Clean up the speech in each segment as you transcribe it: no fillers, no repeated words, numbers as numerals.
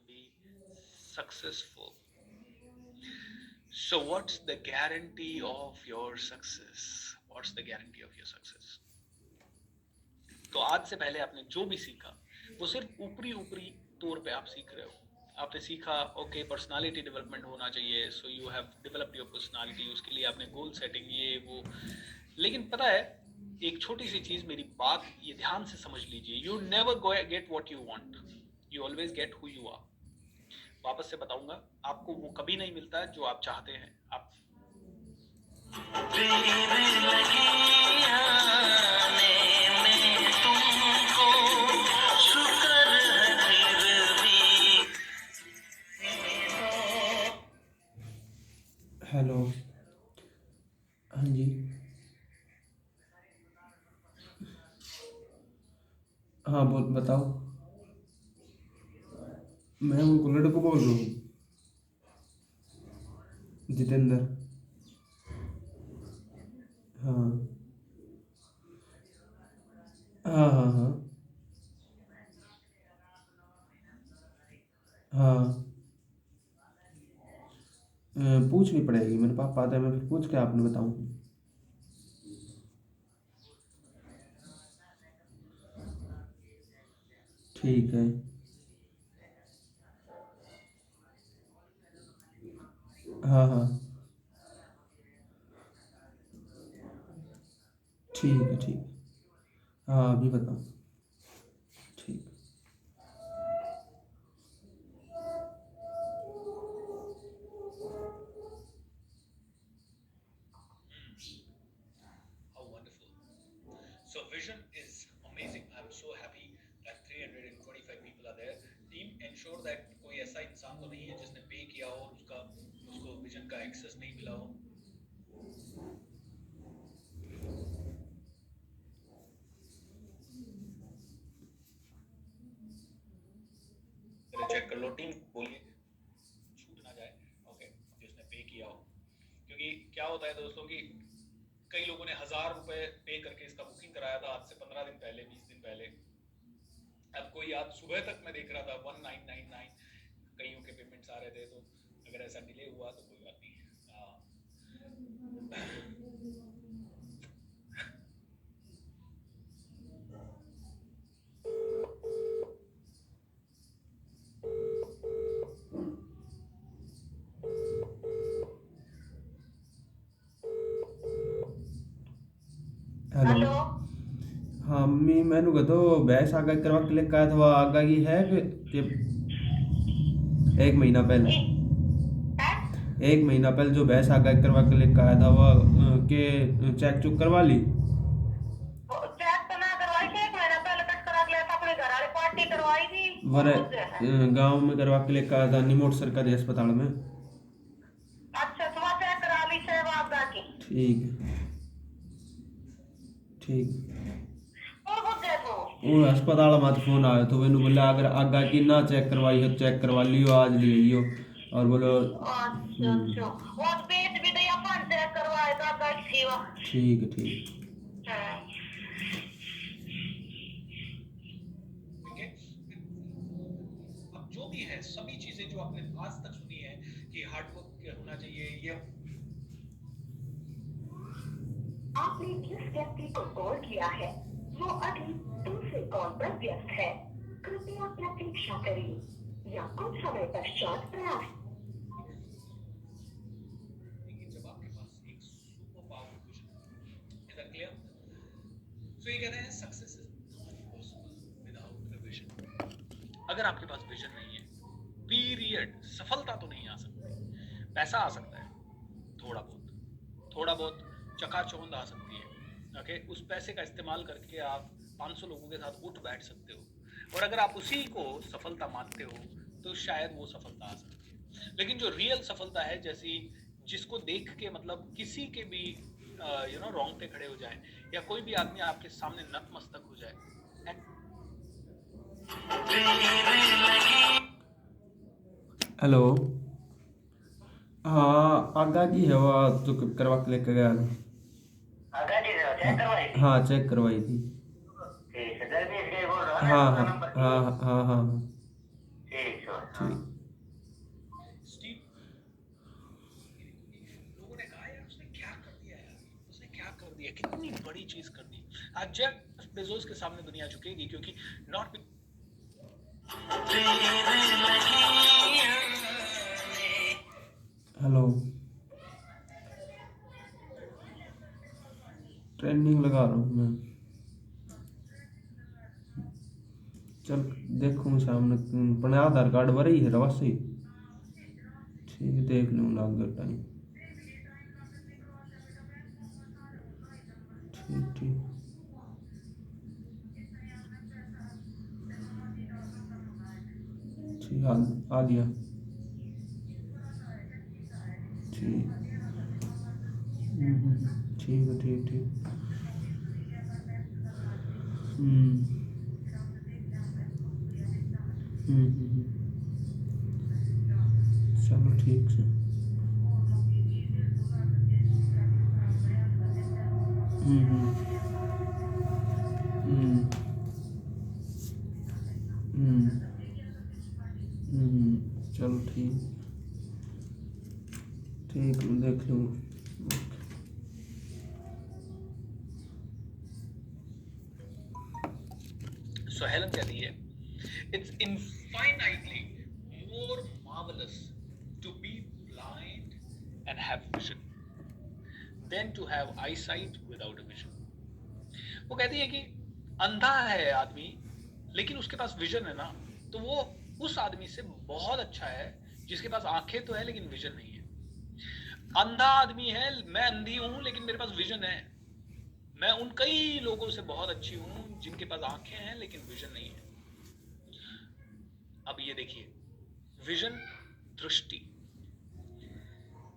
be successful. So, what's the guarantee of your success? What's the guarantee of your success? तो आज से पहले आपने जो भी सीखा वो सिर्फ ऊपरी ऊपरी तौर पे आप सीख रहे हो। आपने सीखा ओके पर्सनालिटी डेवलपमेंट होना चाहिए, so you have developed your personality, उसके लिए आपने गोल सेटिंग ये वो। लेकिन पता है एक छोटी सी चीज, मेरी बात ये ध्यान से समझ लीजिए, you never get what you want, you always get who you are. वापस से बताऊंगा, आपको वो कभी नहीं मिलता जो आप चाहते हैं। आप हेलो। हाँ जी। हाँ बोल बताओ। मैं वो कुल्लड़ को बोल रहा हूँ, जितेंद्र। हाँ हाँ हाँ हाँ हाँ। पूछनी पड़ेगी, मेरे पास आता है, मैं फिर पूछ के आपने बताऊँ। ठीक है। हाँ हाँ ठीक है ठीक है। हाँ अभी बताओ। ठीक। How wonderful. So vision is amazing. I'm so happy that 325 people are there. Team ensure that कोई ऐसा इंसान तो नहीं है जिसने पे किया हो और उसका उसको विजन का एक्सेस नहीं मिला हो। चेक कर लो टीम, बोलिए छूट ना जाए। ओके, जिसने पे किया हो, क्योंकि क्या होता है दोस्तों कि कई लोगों ने 1000 रुपए पे करके इसका बुकिंग कराया था आज से 15 दिन पहले, 20 दिन पहले। अब कोई आज सुबह तक मैं देख रहा था 1999 कईयों के पेमेंट्स आ रहे थे। तो अगर ऐसा डिले हुआ तो कोई बात नहीं। हेलो। हाँ मम्मी, मैंने कहा तो भैंस आगा करवा क्लिक करा था, वो आगा की है कि 1 महीना पहले। 1 महीना पहले जो भैंस आगा करवा क्लिक आया था वो के चेक चुक करवा ली। चेक तो ना करवाई थी, 1 महीना पहले कट करा के लाया था, अपने घर वाली पार्टी करवाई थी। वरे वो जो है गांव में करवा क्लिक आया था, निमोट सरकारी अस्पताल में। अच्छा तो वहाँ चेक करा ली सहवाग की। ठीक है ठीक। और वो देखो वो अस्पताल में तो फोन आया तो मैंने बोला अगर आगा की ना चेक करवाई हो चेक करवा लियो, आज ले लियो। और बोलो अच्छा अच्छा वो पेट भी तो अपन चेक करवाएगा कट थी वो। ठीक है ठीक। हाँ। ठीक है, अब जो भी है सभी चीजें जो आपने आज तक सुनी है कि हार्डवर्क होना चाहिए, ये आपने जिस व्यक्ति को कॉल किया है वो अभी दूसरे कॉल पर व्यस्त है, कृपया प्रतीक्षा करें या कुछ समय पश्चात प्रयास। देखिए, जब आपके पास एक super powerful vision, is that clear? So ये कहते हैं success is not possible without a vision. अगर आपके पास विजन नहीं है, पीरियड, सफलता तो नहीं आ सकती। पैसा आ सकता है थोड़ा बहुत, थोड़ा बहुत चकाचौंध आ सकती है। ओके, उस पैसे का इस्तेमाल करके आप 500 लोगों के साथ उठ बैठ सकते हो, और अगर आप उसी को सफलता मानते हो तो शायद वो सफलता आ सकती है। लेकिन जो रियल सफलता है, जैसी जिसको देख के मतलब किसी के भी रोंगटे खड़े हो जाए, या कोई भी आदमी आपके सामने नतमस्तक हो जाए। हेलो। हाँ आगा की है वो तो करवा के लेकर गया था। आगा जी चेक करवाई थी। हाँ चेक करवाई थी। ठीक है जल्दी से बोल रहा हाँ है हाँ नंबर हाँ हाँ हाँ हाँ। ठीक है ठीक। स्टीव, लोगों ने कहा यार उसने क्या कर दिया यार, उसने क्या कर दिया, कितनी बड़ी चीज कर दी। आज जेफ बेजोस के सामने दुनिया झुकेगी, क्योंकि नॉट हेलो, ट्रेंडिंग लगा रहा हूँ मैं। चल देखूँ सामने अपने आधार कार्ड भरे ही है रवा से। ठीक है, देख लूँ लग टाइम। ठीक ठीक ठीक, आ गया। ठीक। ठीक है, ठीक ठीक। हम्म चलो ठीक है। हम्म हम्म हम्म चलो ठीक। ठीक, देख लूँ। So Helen कहती है, it's infinitely more marvelous to be blind and have vision than to have eyesight without a vision. वो कहती है कि अंधा है आदमी लेकिन उसके पास विजन है ना, तो वो उस आदमी से बहुत अच्छा है जिसके पास आंखें तो है लेकिन विजन नहीं है। अंधा आदमी है, मैं अंधी हूं लेकिन मेरे पास विजन है। मैं उन कई लोगों से बहुत अच्छी हूं जिनके पास आंखें हैं लेकिन विजन नहीं है। अब ये देखिए, विजन, दृष्टि,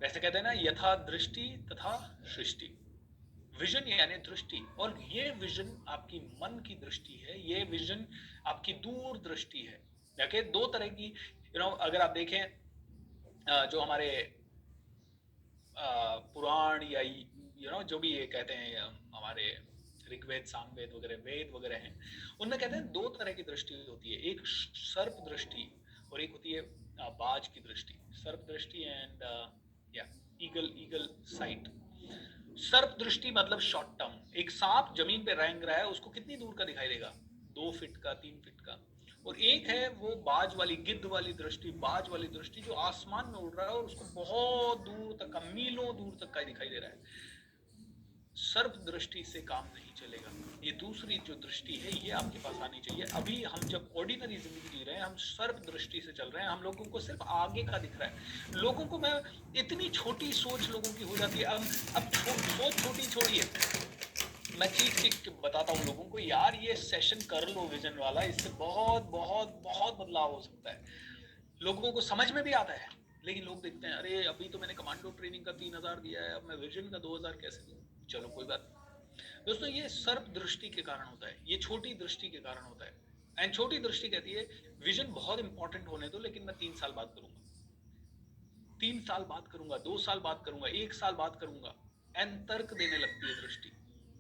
वैसे कहते हैं ना यथा दृष्टि तथा सृष्टि। विजन यानी दृष्टि, और ये विजन आपकी मन की दृष्टि है, ये विजन आपकी दूर दृष्टि है। देखिए दो तरह की, अगर आप देखें जो हमारे पुराण या जो भी ये कहते हैं हमारे ऋग्वेद, सामवेद वगैरह, वेद वगैरह हैं, उनमें कहते हैं दो तरह की दृष्टि होती है, एक सर्प दृष्टि और एक होती है बाज की दृष्टि। सर्प दृष्टि एंड या ईगल ईगल साइट। सर्प दृष्टि मतलब शॉर्ट टर्म, एक सांप जमीन पे रेंग रहा है, उसको कितनी दूर का दिखाई देगा, 2 फीट का, 3 फीट का। और एक है वो बाज वाली, गिद्ध वाली दृष्टि, बाज वाली दृष्टि जो आसमान में उड़ रहा है और उसको बहुत दूर तक का, मीलों दूर तक का दिखाई दे रहा है। सर्प दृष्टि से काम नहीं चलेगा, ये दूसरी जो दृष्टि है ये आपके पास आनी चाहिए। अभी हम जब ऑर्डिनरी जिंदगी जी रहे हैं, हम सर्प दृष्टि से चल रहे हैं, हम लोगों को सिर्फ आगे का दिख रहा है। लोगों को, मैं इतनी छोटी सोच लोगों की हो जाती है, अब सोच छोटी छोड़िए, मैं चीख चीख के बताता हूँ लोगों को, यार ये सेशन कर लो विजन वाला, इससे बहुत बहुत बहुत बदलाव हो सकता है। लोगों को समझ में भी आता है, लेकिन लोग देखते हैं अरे अभी तो मैंने कमांडो ट्रेनिंग का 3000 दिया है, अब मैं विजन का 2000 कैसे दूं। चलो कोई बात नहीं दोस्तों, ये सर्प दृष्टि के कारण होता है, ये छोटी दृष्टि के कारण होता है। एंड छोटी दृष्टि कहती है विजन बहुत इंपॉर्टेंट होने दो, लेकिन मैं 3 साल बाद करूंगा, 3 साल बाद करूंगा, 2 साल बाद करूंगा, 1 साल बाद करूंगा। एंड तर्क देने लगती है दृष्टि।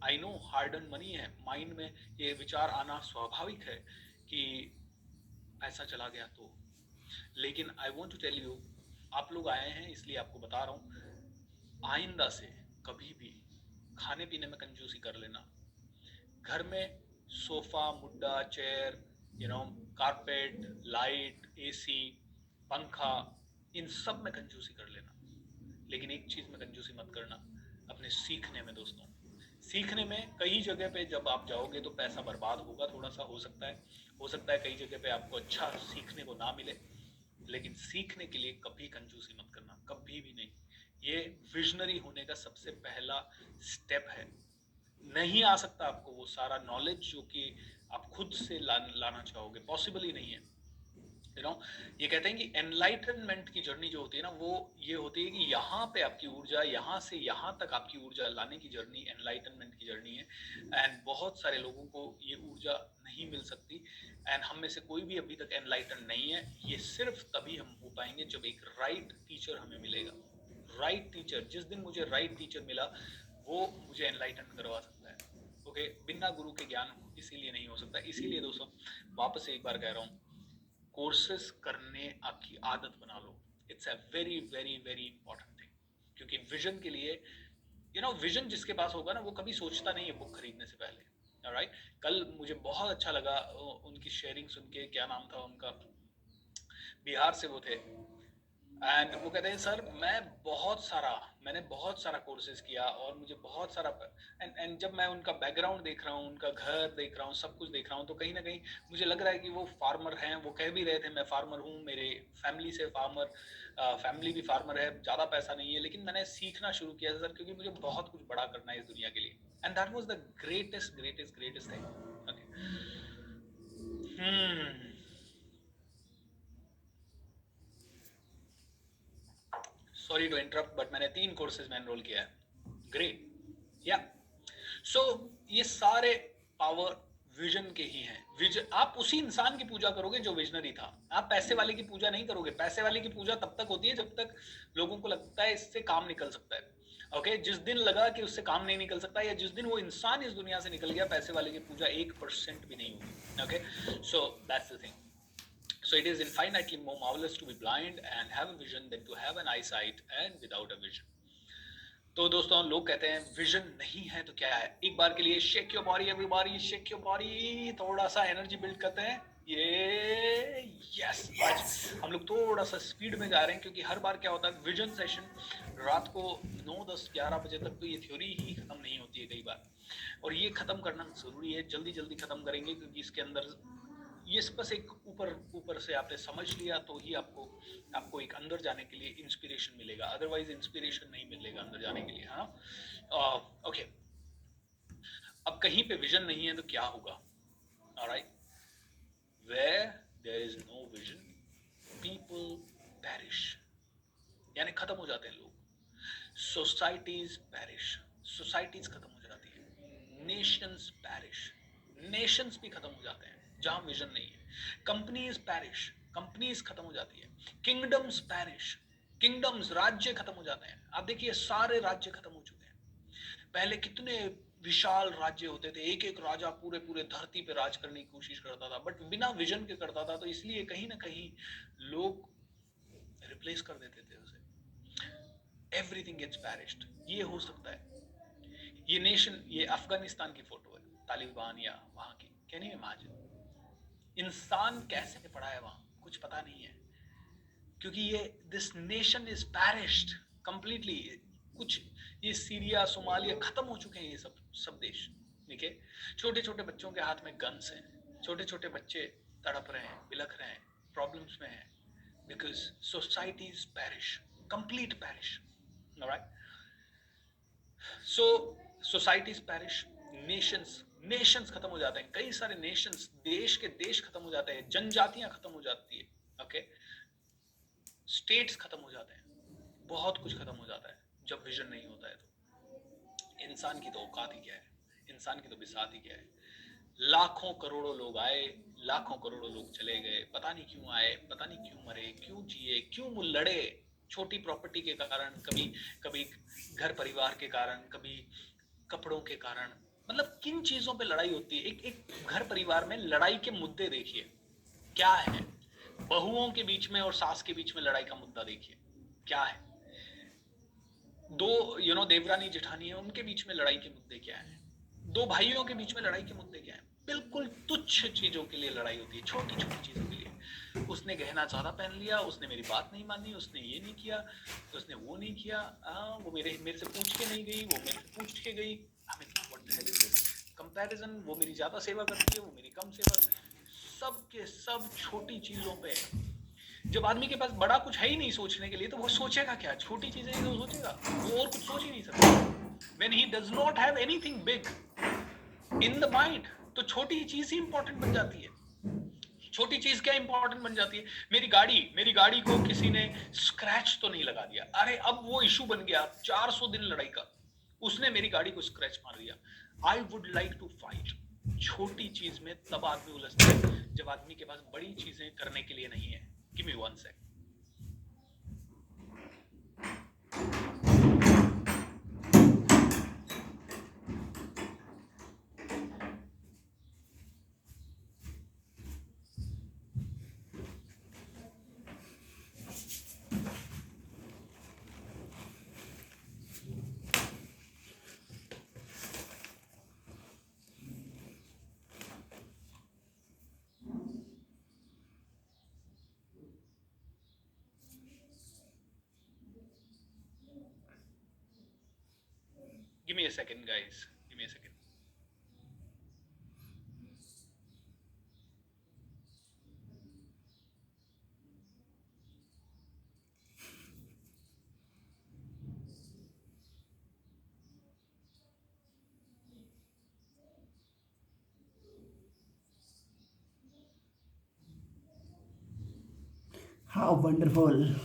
I know hard earn money है, माइंड में ये विचार आना स्वाभाविक है कि पैसा चला गया तो, लेकिन I want to tell you, आप लोग आए हैं इसलिए आपको बता रहा हूं, आइंदा से कभी भी खाने पीने में कंजूसी कर लेना। घर में सोफा, मुड्डा, चेयर, कारपेट, लाइट, एसी, पंखा, इन सब में कंजूसी कर लेना। लेकिन एक चीज में कंजूसी मत करना, अपने सीखने में दोस्तों। सीखने में कई जगह पे जब आप जाओगे तो पैसा बर्बाद होगा, थोड़ा सा हो सकता है कई जगह पे आपको अच्छा सीखने को ना मिले, लेकिन सीखने के लिए कभी कंजूसी मत करना, कभी भी नहीं। ये विजनरी होने का सबसे पहला स्टेप है। नहीं आ सकता आपको वो सारा नॉलेज जो कि आप खुद से लाना चाहोगे, पॉसिबल ही नहीं है। ये कहते हैं कि एनलाइटनमेंट की जर्नी जो होती है ना, वो ये होती है कि यहाँ पे आपकी ऊर्जा, यहाँ से यहाँ तक आपकी ऊर्जा लाने की जर्नी एनलाइटनमेंट की जर्नी है। एंड बहुत सारे लोगों को ये ऊर्जा नहीं मिल सकती, एंड हम में से कोई भी अभी तक एनलाइटन नहीं है। ये सिर्फ तभी हम हो पाएंगे जब एक राइट टीचर हमें मिलेगा। राइट टीचर, जिस दिन मुझे राइट टीचर मिला वो मुझे एनलाइटन करवा सकता है। ओके, बिना गुरु के ज्ञान इसीलिए नहीं हो सकता। इसीलिए दोस्तों वापस से एक बार कह रहा हूँ, कोर्सेज करने आपकी आदत बना लो. It's a very very very important thing, क्योंकि विजन के लिए विजन जिसके पास होगा ना, वो कभी सोचता नहीं है बुक खरीदने से पहले. ऑलराइट. कल मुझे बहुत अच्छा लगा उनकी शेयरिंग सुन के. क्या नाम था उनका? बिहार से वो थे. एंड वो कहते हैं सर मैंने बहुत सारा कोर्सेज किया और मुझे बहुत सारा, एंड जब मैं उनका बैकग्राउंड देख रहा हूँ, उनका घर देख रहा हूँ, सब कुछ देख रहा हूँ, तो कहीं ना कहीं मुझे लग रहा है कि वो फार्मर हैं. वो कह भी रहे थे मैं फार्मर हूँ, मेरे फैमिली भी फार्मर है, ज़्यादा पैसा नहीं है, लेकिन मैंने सीखना शुरू किया सर, क्योंकि मुझे बहुत कुछ बड़ा करना है इस दुनिया के लिए. And that was the greatest greatest greatest thing. Okay. Sorry to interrupt, but मैंने 3 कोर्सेज में एनरोल किया है. ग्रेट. या सो ये सारे पावर विजन के ही हैं. विजन, आप उसी इंसान की पूजा करोगे जो विजनरी था. आप पैसे वाले की पूजा नहीं करोगे. पैसे वाले की पूजा तब तक होती है जब तक लोगों को लगता है इससे काम निकल सकता है. ओके. जिस दिन लगा कि उससे काम नहीं निकल सकता, या जिस दिन वो इंसान इस दुनिया से निकल गया, पैसे वाले की पूजा 1% भी नहीं होगी. Okay. So that's the thing. So it is infinitely more marvelous to be blind and have a vision than to have an eyesight and without a vision. तो दोस्तों, लोग कहते हैं विजन नहीं है तो क्या है. एक बार के लिए shake your body everybody, shake your body. थोड़ा सा एनर्जी बिल्ड करते हैं. ये यस, आज हम लोग थोड़ा सा स्पीड में जा रहे हैं, क्योंकि हर बार क्या होता है, विजन सेशन रात को 9, 10, 11 बजे तक तो ये थ्योरी ही खत्म नहीं होती है कई बार, और ये खत्म करना जरूरी है. जल्दी जल्दी खत्म करेंगे, क्योंकि इसके अंदर ये बस एक ऊपर से आपने समझ लिया तो ही आपको एक अंदर जाने के लिए इंस्पिरेशन मिलेगा. अदरवाइज इंस्पिरेशन नहीं मिलेगा अंदर जाने के लिए. हाँ. ओके. अब कहीं पे विजन नहीं है तो क्या होगा? Alright. Where there is no vision people perish, यानी खत्म हो जाते हैं लोग. सोसाइटीज पेरिश, सोसाइटीज खत्म हो जाती है. नेशंस पेरिश, नेशंस भी खत्म हो जाते हैं जहां विजन नहीं है. कंपनीज पेरिश, कंपनीज खत्म हो जाती है. किंगडम्स पेरिश, किंगडम्स, राज्य खत्म हो जाते हैं. आप देखिए सारे राज्य खत्म हो चुके हैं. पहले कितने विशाल राज्य होते थे, एक एक राजा पूरे पूरे धरती पे राज करने की कोशिश करता था, बट बिना विजन के करता था. तो इसलिए कहीं ना कहीं लोग रिप्लेस कर देते थे उसे. Everything gets perished. ये हो सकता है. ये नेशन, ये अफगानिस्तान की फोटो है, तालिबान या वहां की. Can you imagine? इंसान कैसे पड़ा है वहां, कुछ पता नहीं है, क्योंकि ये this nation is perished completely. कुछ ये सीरिया, सोमालिया खत्म हो चुके हैं ये सब देश. ठीक है. छोटे छोटे बच्चों के हाथ में गन्स हैं. छोटे छोटे बच्चे तड़प रहे हैं, बिलख रहे हैं, प्रॉब्लम्स में हैं, because society is perish, complete perish. Alright. So societies perish, nations खत्म हो जाते हैं. कई सारे नेशंस, देश खत्म हो जाते हैं. जनजातियां खत्म हो जाती है. ओके. स्टेट्स खत्म हो जाते हैं. बहुत कुछ खत्म हो जाता है जब विजन नहीं होता है. तो इंसान की तो औकात ही क्या है, इंसान की तो बिसात ही क्या है. लाखों करोड़ों लोग आए, लाखों करोड़ों लोग चले गए. पता नहीं क्यों आए, पता नहीं क्यों मरे, क्यों जिए, क्यों लड़े. छोटी प्रॉपर्टी के कारण, कभी घर परिवार के कारण, कभी कपड़ों के कारण. मतलब किन चीजों पे लड़ाई होती है. एक घर परिवार में लड़ाई के मुद्दे देखिए क्या है. बहुओं के बीच में और सास के बीच में लड़ाई का मुद्दा देखिए क्या है. दो देवरानी जेठानी है, उनके बीच में लड़ाई के मुद्दे क्या है. दो भाइयों के बीच में लड़ाई के मुद्दे क्या है. बिल्कुल तुच्छ चीजों के लिए लड़ाई होती है, छोटी छोटी चीजों के लिए. उसने गहना ज्यादा पहन लिया, उसने मेरी बात नहीं मानी, उसने ये नहीं किया, उसने वो नहीं किया, वो मेरे से पूछ के नहीं गई, वो मेरे से पूछ के गई. हमें कंपैरिजन, वो मेरी ज्यादा सेवा करती है, वो मेरी कम सेवा. सब के सब छोटी चीजों पे. जब आदमी के पास बड़ा कुछ है ही नहीं सोचने के लिए, तो वो सोचेगा क्या. छोटी चीजें ही तो सोचेगा, वो और कुछ सोच ही नहीं सकता. When he does not have anything big in the mind, तो छोटी चीज ही इंपॉर्टेंट बन जाती है. छोटी चीज क्या इंपॉर्टेंट बन जाती है. मेरी गाड़ी को किसी ने स्क्रैच तो नहीं लगा दिया, अरे अब वो इशू बन गया. 400 दिन लड़ाई का, उसने मेरी गाड़ी को स्क्रैच मार दिया. I would like to fight. छोटी चीज में तब आदमी उलझता है जब आदमी के पास बड़ी चीजें करने के लिए नहीं है. Give me 1 second. Give me a second, guys. Give me a second. How wonderful.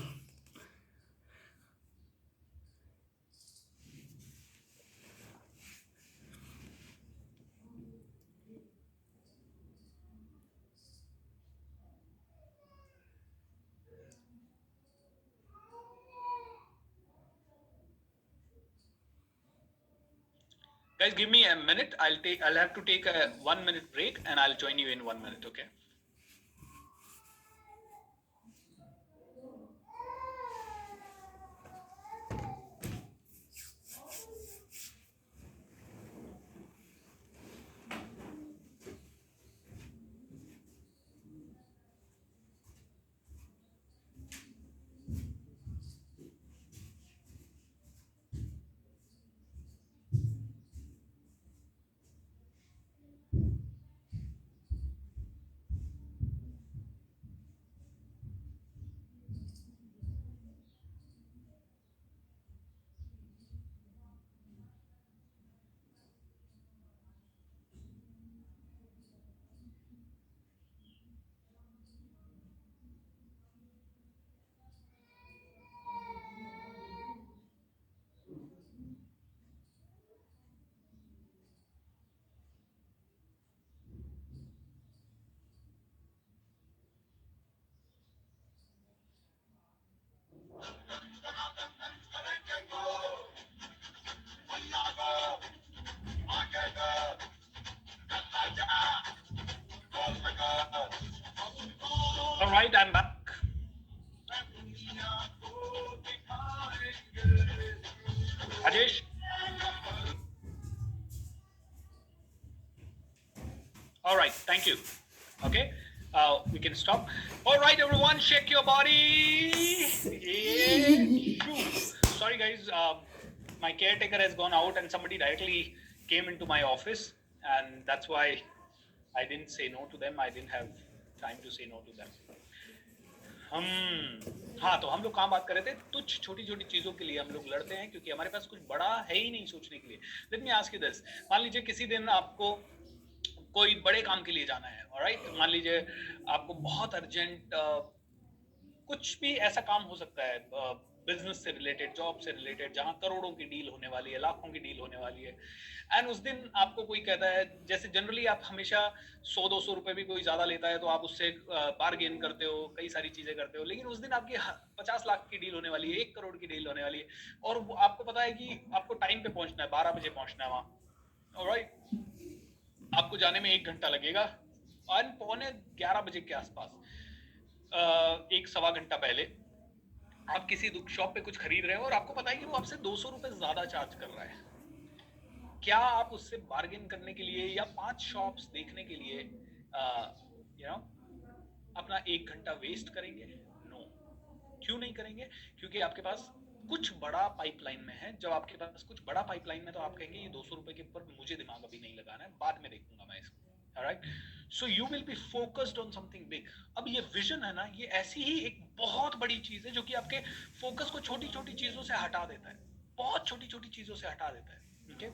Guys, give me a minute. I'll have to take a 1 minute break and I'll join you in 1 minute, okay? All right, I'm back. Rajesh? All right, thank you. Okay, we can stop. All right, everyone, shake your body. Yeah. Sorry, guys. My caretaker has gone out and somebody directly came into my office, and that's why I didn't say no to them. I didn't have time to say no to them. हाँ, तो हम लोग कहाँ बात कर रहे थे? कुछ छोटी छोटी चीजों के लिए हम लोग लड़ते हैं क्योंकि हमारे पास कुछ बड़ा है ही नहीं सोचने के लिए. Let me ask you this. मान लीजिए किसी दिन आपको कोई बड़े काम के लिए जाना है, ऑलराइट? मान लीजिए आपको बहुत अर्जेंट कुछ भी ऐसा काम हो सकता है, बिजनेस से रिलेटेड, जॉब से रिलेटेड, जहां करोड़ों की डील होने वाली है, लाखों की डील होने वाली है, एंड उस दिन आपको कोई कहता है, जैसे जनरली आप हमेशा 100-200 रुपए भी कोई ज्यादा लेता है तो आप उससे बार्गेन करते हो, कई सारी चीजें करते हो, लेकिन उस दिन आपकी 50 लाख की डील होने वाली है, 1 करोड़ की डील होने वाली है, और आपको पता है कि आपको टाइम पे पहुंचना है, 12 बजे पहुंचना है वहां, ऑलराइट? आपको जाने में 1 घंटा लगेगा, और 11:15 बजे के आसपास, 1-1.25 घंटा पहले आप किसी शॉप पे कुछ खरीद रहे हो और आपको पता है कि वो आपसे 200 रुपए ज्यादा चार्ज कर रहा है. क्या आप उससे बार्गेन करने के लिए या 5 शॉप्स देखने के लिए अपना 1 घंटा वेस्ट करेंगे? नो. क्यों नहीं करेंगे? क्योंकि आपके पास कुछ बड़ा पाइपलाइन में है. जब आपके पास कुछ बड़ा पाइपलाइन में तो आप कहेंगे ये 200 रुपए के ऊपर मुझे दिमाग अभी नहीं लगाना है, बाद में देखूंगा मैं इसको. Alright? So you will be focused on something big. अब ये विजन है ना, ये ऐसी ही एक बहुत बड़ी चीज है जो कि आपके फोकस को छोटी छोटी चीजों से हटा देता है, बहुत छोटी छोटी चीजों से हटा देता है. Okay?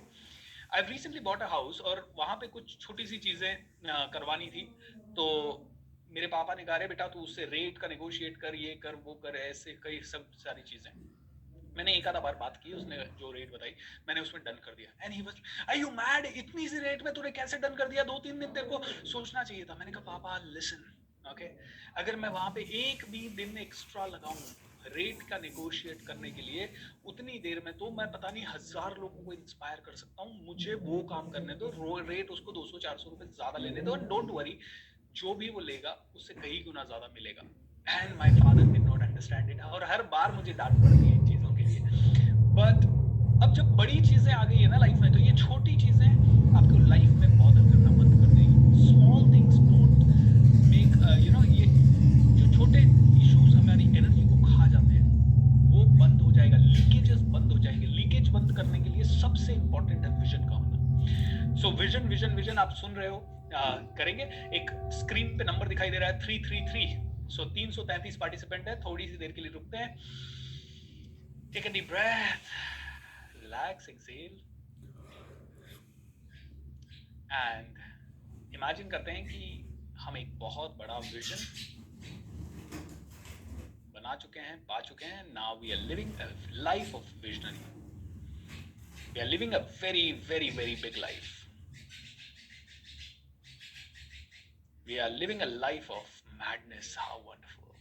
I've recently bought a house और वहां पे कुछ छोटी सी चीजें करवानी थी, तो मेरे पापा ने कहा, बेटा तू उससे रेट का नेगोशिएट कर, ये कर, वो कर, ऐसे कई सब सारी चीजें. मैंने एक आधा बार बात की, उसने जो रेट बताई मैंने उसमें डन कर दिया. And he was, are you mad, इतनी सी रेट में तूने कैसे डन कर दिया? 2-3 दिन तेरे को सोचना चाहिए था. मैंने कहा पापा लिसन, ओके, अगर मैं वहां पे एक भी दिन एक्स्ट्रा लगाऊं रेट का नेगोशिएट करने के लिए, उतनी देर में तो मैं पता नहीं 1000 लोगों को इंस्पायर कर सकता हूं. मुझे वो काम करने दो, रेट उसको 200-400 रुपए ज्यादा लेने दो, एंड डोंट वरी, जो भी वो लेगा उससे कई गुना ज्यादा मिलेगा. And my father did not understand it, और हर बार मुझे डांट पड़ती है इन चीजों के लिए. बट अब जब बड़ी चीजें आ गई है ना लाइफ में, तो ये छोटी चीजें आपको लाइफ में बॉदर करना बंद कर देंगी. स्मॉल थिंग्स डोंट मेक ये जो छोटे इश्यूज हमारी एनर्जी को खा जाते हैं, वो बंद हो जाएगा. लीकेजेस बंद हो जाएंगे. लीकेज बंद करने के लिए सबसे इंपॉर्टेंट विजन विजन विजन आप सुन रहे हो, करेंगे। एक स्क्रीन पे नंबर दिखाई दे रहा है 333, सो 333 पार्टिसिपेंट है। थोड़ी सी देर के लिए रुकते हैं, take a deep breath, relax, exhale and imagine करते हैं कि हम एक बहुत बड़ा विजन बना चुके हैं, पा चुके हैं। Now we are living a life of visionary, we are living a very very very big life, we are living a life of madness. How wonderful.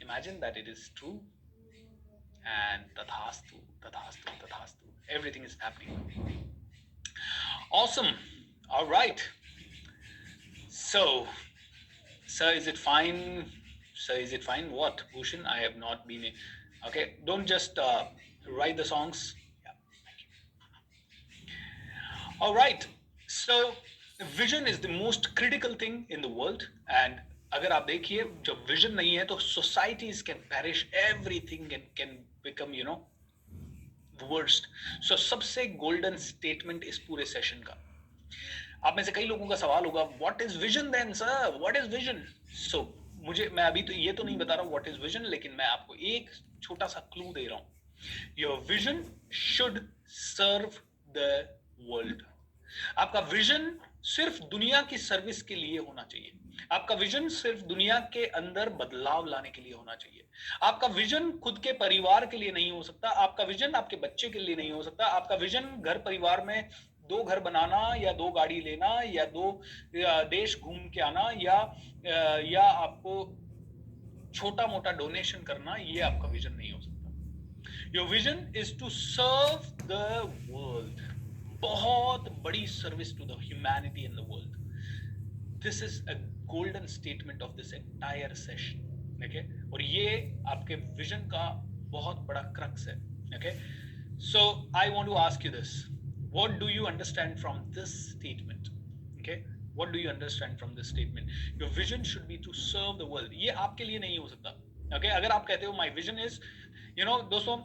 Imagine that it is true, and tathastu, tathastu, tathastu, everything is happening. Awesome. All right, so sir, is it fine? Sir, is it fine? What, Bhushan? I have not been okay, don't just write the songs. Yeah, thank you. All right, so vision is the most critical thing in the world, and अगर आप देखिए जब vision नहीं है तो societies can perish, everything can become you know worst. So सबसे golden statement इस पूरे सेशन का, आप में से कई लोगों का सवाल होगा, what is vision then sir, what is vision? So मैं अभी तो ये तो नहीं बता रहा हूं व्हाट इज विजन, लेकिन मैं आपको एक छोटा सा क्लू दे रहा हूं। Your vision should serve the world. आपका विजन सिर्फ दुनिया की सर्विस के लिए होना चाहिए। आपका विजन सिर्फ दुनिया के अंदर बदलाव लाने के लिए होना चाहिए। आपका विजन खुद के परिवार के लिए नहीं हो सकता, आपका विजन आपके बच्चे के लिए नहीं हो सकता, आपका विजन घर परिवार में 2 घर बनाना या 2 गाड़ी लेना या 2 देश घूम के आना या आपको छोटा मोटा डोनेशन करना, ये आपका विजन नहीं हो सकता। Your vision is to serve the world, बहुत बड़ी service to the humanity in the world. This is a golden statement of this entire session, okay? और ये आपके विजन का बहुत बड़ा क्रक्स है, okay? So I want to ask you this, what do you understand from this statement? Okay, what do you understand from this statement? Your vision should be to serve the world. ये आपके लिए नहीं हो सकता, okay? अगर आप कहते हो my vision is, you know दोस्तों,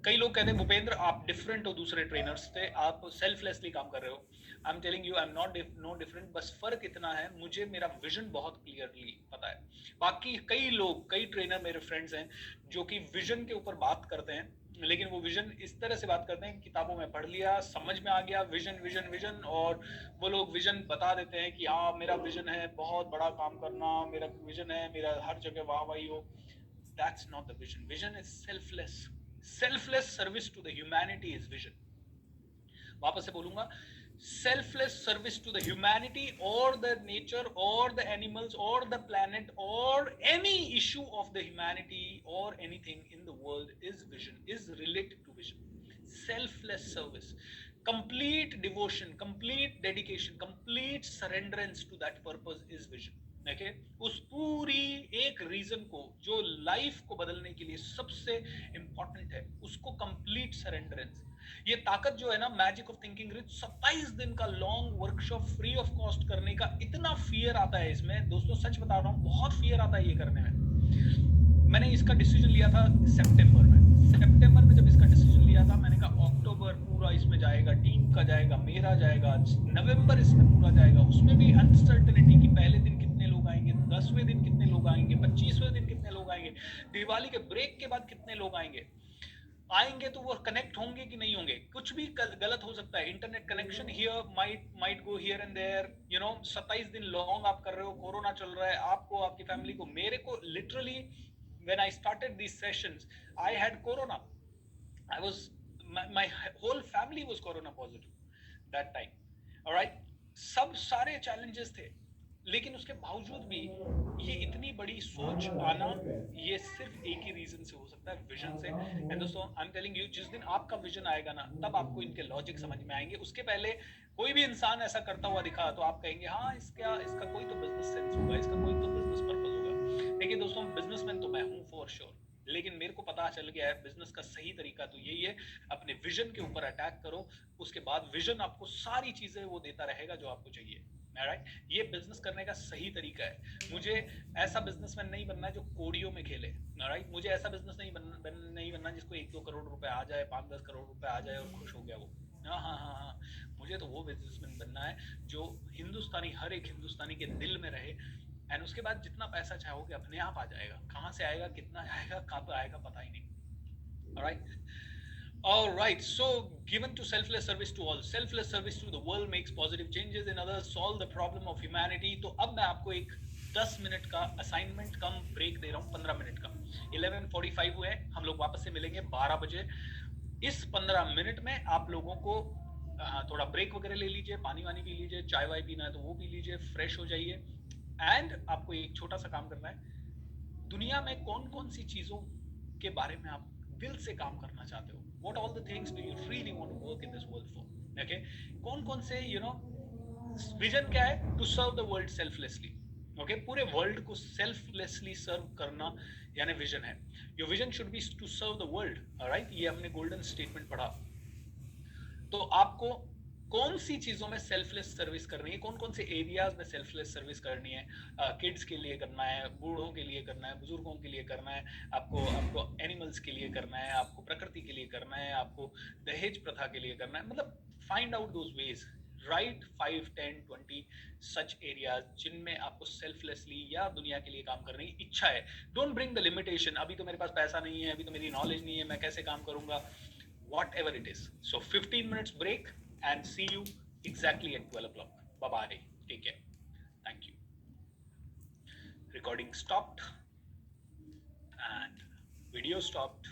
कई लोग कहते हैं भूपेंद्र आप डिफरेंट हो दूसरे ट्रेनर्स से, आप सेल्फलेसली काम कर रहे हो। I am telling you I am not know different, बस फर्क इतना है मुझे मेरा विजन बहुत क्लियरली पता है। बाकी कई लोग, कई ट्रेनर मेरे फ्रेंड्स हैं जो कि विजन के ऊपर बात करते हैं, लेकिन वो विजन इस तरह से बात करते हैं, किताबों में पढ़ लिया, समझ में आ गया विजन विजन विजन, और वो लोग विजन बता देते हैं कि हाँ मेरा विजन है बहुत बड़ा काम करना, मेरा विजन है मेरा हर जगह वाहवाही हो। That's not the vision. Vision is selfless. Selfless service to the humanity is vision. वापस से बोलूंगा, selfless service to the humanity or the nature or the animals or the planet or any issue of the humanity or anything in the world is vision, is related to vision. Selfless service, complete devotion, complete dedication, complete surrenderance to that purpose is vision. Okay? उस पूरी एक reason को जो life को बदलने के लिए सबसे इंपॉर्टेंट है, उसको कंप्लीट सरेंडरेंस। ये ताकत जो है ना, मैजिक ऑफ थिंकिंग रिच, 27 दिन का long workshop free of cost करने का इतना फियर आता है इसमें, दोस्तों सच बता रहा हूँ, बहुत फियर आता है ये करने में। मैंने इसका डिसीजन लिया था सितंबर में जब इसका डिसीजन लिया था, मैंने कहा अक्टूबर पूरा इसमें जाएगा, टीम का जाएगा, मेरा जाएगा, नवंबर इसमें पूरा जाएगा। उसमें भी अनसर्टेनिटी कि पहले दिन कितने लोग आएंगे, 10वें दिन कितने लोग आएंगे, 25वें दिन कितने लोग आएंगे, दिवाली के ब्रेक के बाद कितने लोग आएंगे तो वो कनेक्ट होंगे कि नहीं होंगे, कुछ भी गलत हो सकता है। Internet connection here might go here and there, you know. 27 दिन लॉन्ग आप कर रहे हो, कोरोना चल रहा है, आपको, आपकी फैमिली को, मेरे को literally when I started these sessions I had corona. My whole family was corona positive that time. All right, सब सारे challenges थे, लेकिन उसके बावजूद भी ये इतनी बड़ी सोच आना, ये सिर्फ एक ही रीजन से हो सकता है, विजन से। एंड दोस्तों आई एम टेलिंग यू, जिस दिन आपका विजन आएगा ना, तब आपको इनके लॉजिक समझ में आएंगे। उसके पहले कोई भी इंसान ऐसा करता हुआ दिखा तो आप कहेंगे हाँ इसका कोई तो बिजनेस सेंस होगा, इसका कोई तो बिजनेस पर्पस होगा। देखिए दोस्तों, बिजनेसमैन तो मैं हूँ फॉर श्योर, लेकिन मेरे को पता चल गया है बिजनेस का सही तरीका तो यही है, अपने विजन के ऊपर अटैक करो, उसके बाद विजन आपको सारी चीजें वो देता रहेगा जो आपको चाहिए। राइट, ये बिजनेस करने का सही तरीका है। मुझे ऐसा बिजनेसमैन नहीं बनना है जो कोड़ियों में खेले। राइट, मुझे ऐसा बिजनेस नहीं बनना जिसको 1-2 करोड़ रुपए आ जाए, 5-10 करोड़ रुपए आ जाए और खुश हो गया वो। हाँ हाँ हाँ हाँ, मुझे तो वो बिजनेसमैन बनना है जो हिंदुस्तानी, हर एक हिंदुस्तानी के दिल में रहे, एंड उसके बाद जितना पैसा चाहोगे अपने आप आ जाएगा, कहाँ से आएगा, कितना आएगा, कब आएगा, पता ही नहीं। Alright, all right, so given to selfless service to all, selfless service to the world makes positive changes in others, solve the problem of humanity। तो अब मैं आपको एक 10 मिनट का असाइनमेंट कम ब्रेक दे रहा हूँ, 15 मिनट का। 11:45 हुए हैं, हम लोग वापस से मिलेंगे 12 बजे। इस 15 मिनट में आप लोगों को थोड़ा ब्रेक वगैरह ले लीजिए, पानी वानी पी लीजिए, चाय वाय पीना है तो वो पी लीजिए, फ्रेश हो जाइए। एंड आपको एक छोटा सा काम करना है, दुनिया में कौन कौन सी चीजों के बारे में आप दिल से काम करना चाहते हो, what all the things do you really want to work in this world for, okay? कौन कौन से विजन क्या है, to serve the world selflessly, okay? पूरे वर्ल्ड को सेल्फलेसली सर्व करना यानी विजन है। Your vision should be to serve the world, right? ये हमने गोल्डन स्टेटमेंट पढ़ा। तो आपको कौन सी चीजों में सेल्फलेस सर्विस करनी है, कौन कौन से एरियाज में सेल्फलेस सर्विस करनी है? किड्स के लिए करना है, बूढ़ों के लिए करना है, बुजुर्गों के लिए करना है, आपको आपको एनिमल्स के लिए करना है, आपको प्रकृति के लिए करना है, आपको दहेज प्रथा के लिए करना है। मतलब find out those veg, right 5, 10, 20 such areas जिनमें आपको सेल्फलेसली या दुनिया के लिए काम करने की इच्छा है। डोंट ब्रिंग द लिमिटेशन, अभी तो मेरे पास पैसा नहीं है, अभी तो मेरी नॉलेज नहीं है, मैं कैसे काम करूंगा, whatever it is। So 15 minutes break and see you exactly at 12 o'clock. Bye bye. Take care. Thank you. Recording stopped and video stopped.